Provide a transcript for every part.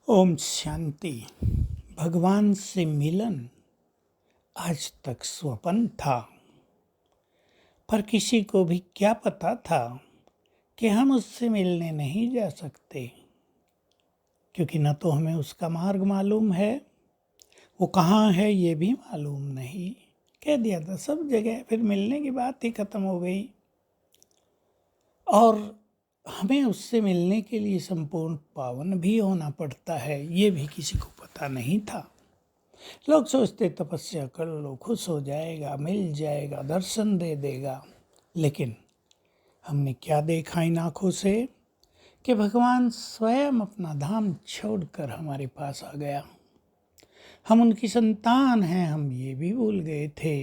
ओम शांति। भगवान से मिलन आज तक स्वप्न था, पर किसी को भी क्या पता था कि हम उससे मिलने नहीं जा सकते, क्योंकि न तो हमें उसका मार्ग मालूम है, वो कहाँ है ये भी मालूम नहीं। कह दिया था सब जगह, फिर मिलने की बात ही खत्म हो गई। और हमें उससे मिलने के लिए संपूर्ण पावन भी होना पड़ता है, ये भी किसी को पता नहीं था। लोग सोचते तपस्या कर लो, खुश हो जाएगा, मिल जाएगा, दर्शन दे देगा। लेकिन हमने क्या देखा इन आँखों से कि भगवान स्वयं अपना धाम छोड़कर हमारे पास आ गया। हम उनकी संतान हैं, हम ये भी भूल गए थे।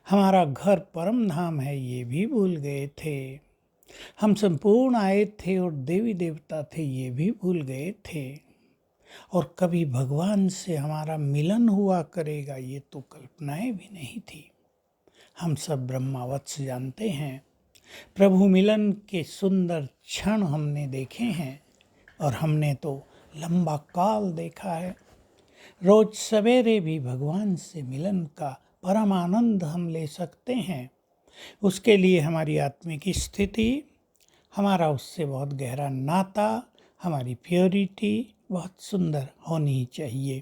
हमारा घर परम धाम है, ये भी भूल गए थे। हम संपूर्ण आए थे और देवी देवता थे, ये भी भूल गए थे। और कभी भगवान से हमारा मिलन हुआ करेगा, ये तो कल्पनाएं भी नहीं थी। हम सब ब्रह्मावत्स जानते हैं, प्रभु मिलन के सुंदर क्षण हमने देखे हैं, और हमने तो लंबा काल देखा है। रोज सवेरे भी भगवान से मिलन का परम आनंद हम ले सकते हैं। उसके लिए हमारी आत्मिक स्थिति, हमारा उससे बहुत गहरा नाता, हमारी प्योरिटी बहुत सुंदर होनी चाहिए।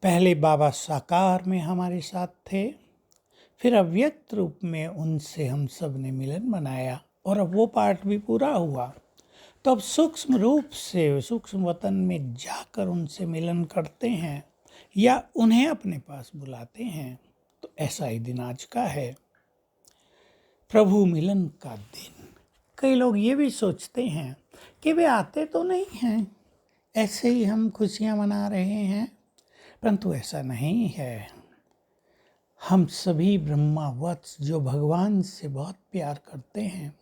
पहले बाबा साकार में हमारे साथ थे, फिर अव्यक्त रूप में उनसे हम सब ने मिलन बनाया, और अब वो पाठ भी पूरा हुआ। तो अब सूक्ष्म रूप से सूक्ष्म वतन में जाकर उनसे मिलन करते हैं या उन्हें अपने पास बुलाते हैं। तो ऐसा ही दिन आज का है, प्रभु मिलन का दिन। कई लोग ये भी सोचते हैं कि वे आते तो नहीं हैं, ऐसे ही हम खुशियां मना रहे हैं, परंतु ऐसा नहीं है। हम सभी ब्रह्मावत्स जो भगवान से बहुत प्यार करते हैं,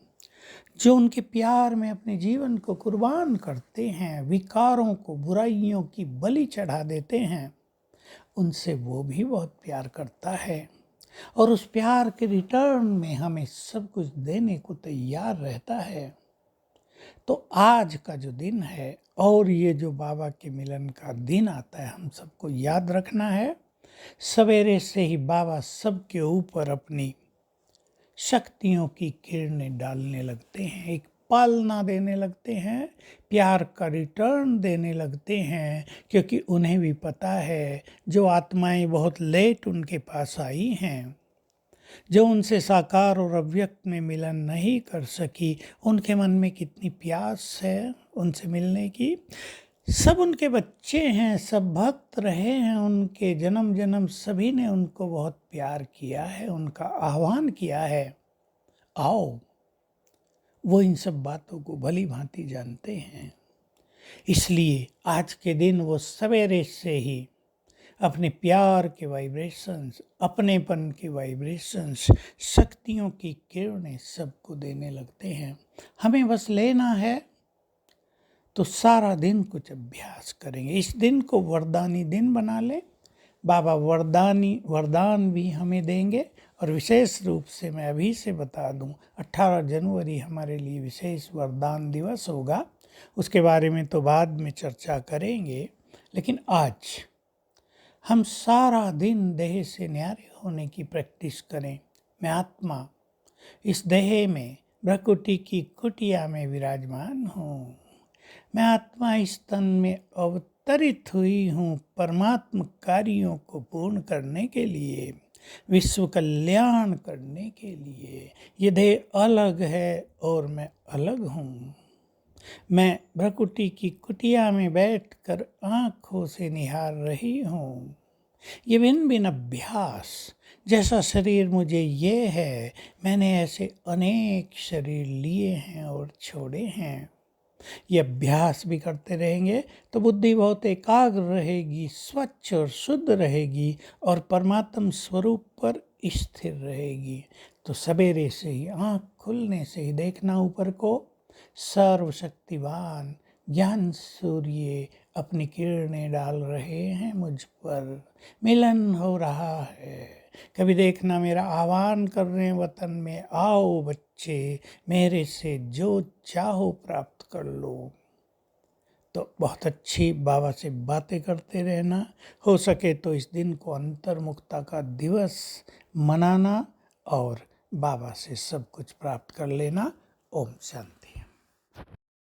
जो उनके प्यार में अपने जीवन को कुर्बान करते हैं, विकारों को, बुराइयों की बलि चढ़ा देते हैं, उनसे वो भी बहुत प्यार करता है, और उस प्यार के रिटर्न में हमें सब कुछ देने को तैयार रहता है। तो आज का जो दिन है और ये जो बाबा के मिलन का दिन आता है, हम सबको याद रखना है। सवेरे से ही बाबा सबके ऊपर अपनी शक्तियों की किरणें डालने लगते हैं, एक पालना देने लगते हैं, प्यार का रिटर्न देने लगते हैं, क्योंकि उन्हें भी पता है जो आत्माएं बहुत लेट उनके पास आई हैं, जो उनसे साकार और अव्यक्त में मिलन नहीं कर सकी, उनके मन में कितनी प्यास है उनसे मिलने की। सब उनके बच्चे हैं, सब भक्त रहे हैं उनके, जन्म जन्म सभी ने उनको बहुत प्यार किया है, उनका आह्वान किया है, आओ। वो इन सब बातों को भली भांति जानते हैं, इसलिए आज के दिन वो सवेरे से ही अपने प्यार के वाइब्रेशंस, अपनेपन के वाइब्रेशंस, शक्तियों की किरणें सबको देने लगते हैं। हमें बस लेना है, तो सारा दिन कुछ अभ्यास करेंगे। इस दिन को वरदानी दिन बना ले, बाबा वरदान भी हमें देंगे। और विशेष रूप से मैं अभी से बता दूं, 18 जनवरी हमारे लिए विशेष वरदान दिवस होगा। उसके बारे में तो बाद में चर्चा करेंगे, लेकिन आज हम सारा दिन देह से न्यारे होने की प्रैक्टिस करें। मैं आत्मा इस देह में भ्रकुटी की कुटिया में विराजमान हूँ। मैं आत्मा इस तन में अवतरित हुई हूँ परमात्म कार्यों को पूर्ण करने के लिए, विश्व कल्याण करने के लिए। ये देह अलग है और मैं अलग हूँ। मैं भ्रकुटी की कुटिया में बैठकर आँखों से निहार रही हूँ। ये भिन्न भिन्न अभ्यास, जैसा शरीर मुझे ये है, मैंने ऐसे अनेक शरीर लिए हैं और छोड़े हैं। ये अभ्यास भी करते रहेंगे तो बुद्धि बहुत एकाग्र रहेगी, स्वच्छ और शुद्ध रहेगी, और परमात्म स्वरूप पर स्थिर रहेगी। तो सवेरे से ही आँख खुलने से ही देखना ऊपर को, सर्वशक्तिवान ज्ञान सूर्य अपनी किरणें डाल रहे हैं मुझ पर, मिलन हो रहा है। कभी देखना मेरा आह्वान कर रहे हैं वतन में, आओ बच्चे मेरे से जो चाहो प्राप्त कर लो। तो बहुत अच्छी बाबा से बातें करते रहना, हो सके तो इस दिन को अंतर्मुखता का दिवस मनाना और बाबा से सब कुछ प्राप्त कर लेना। ओम शांति।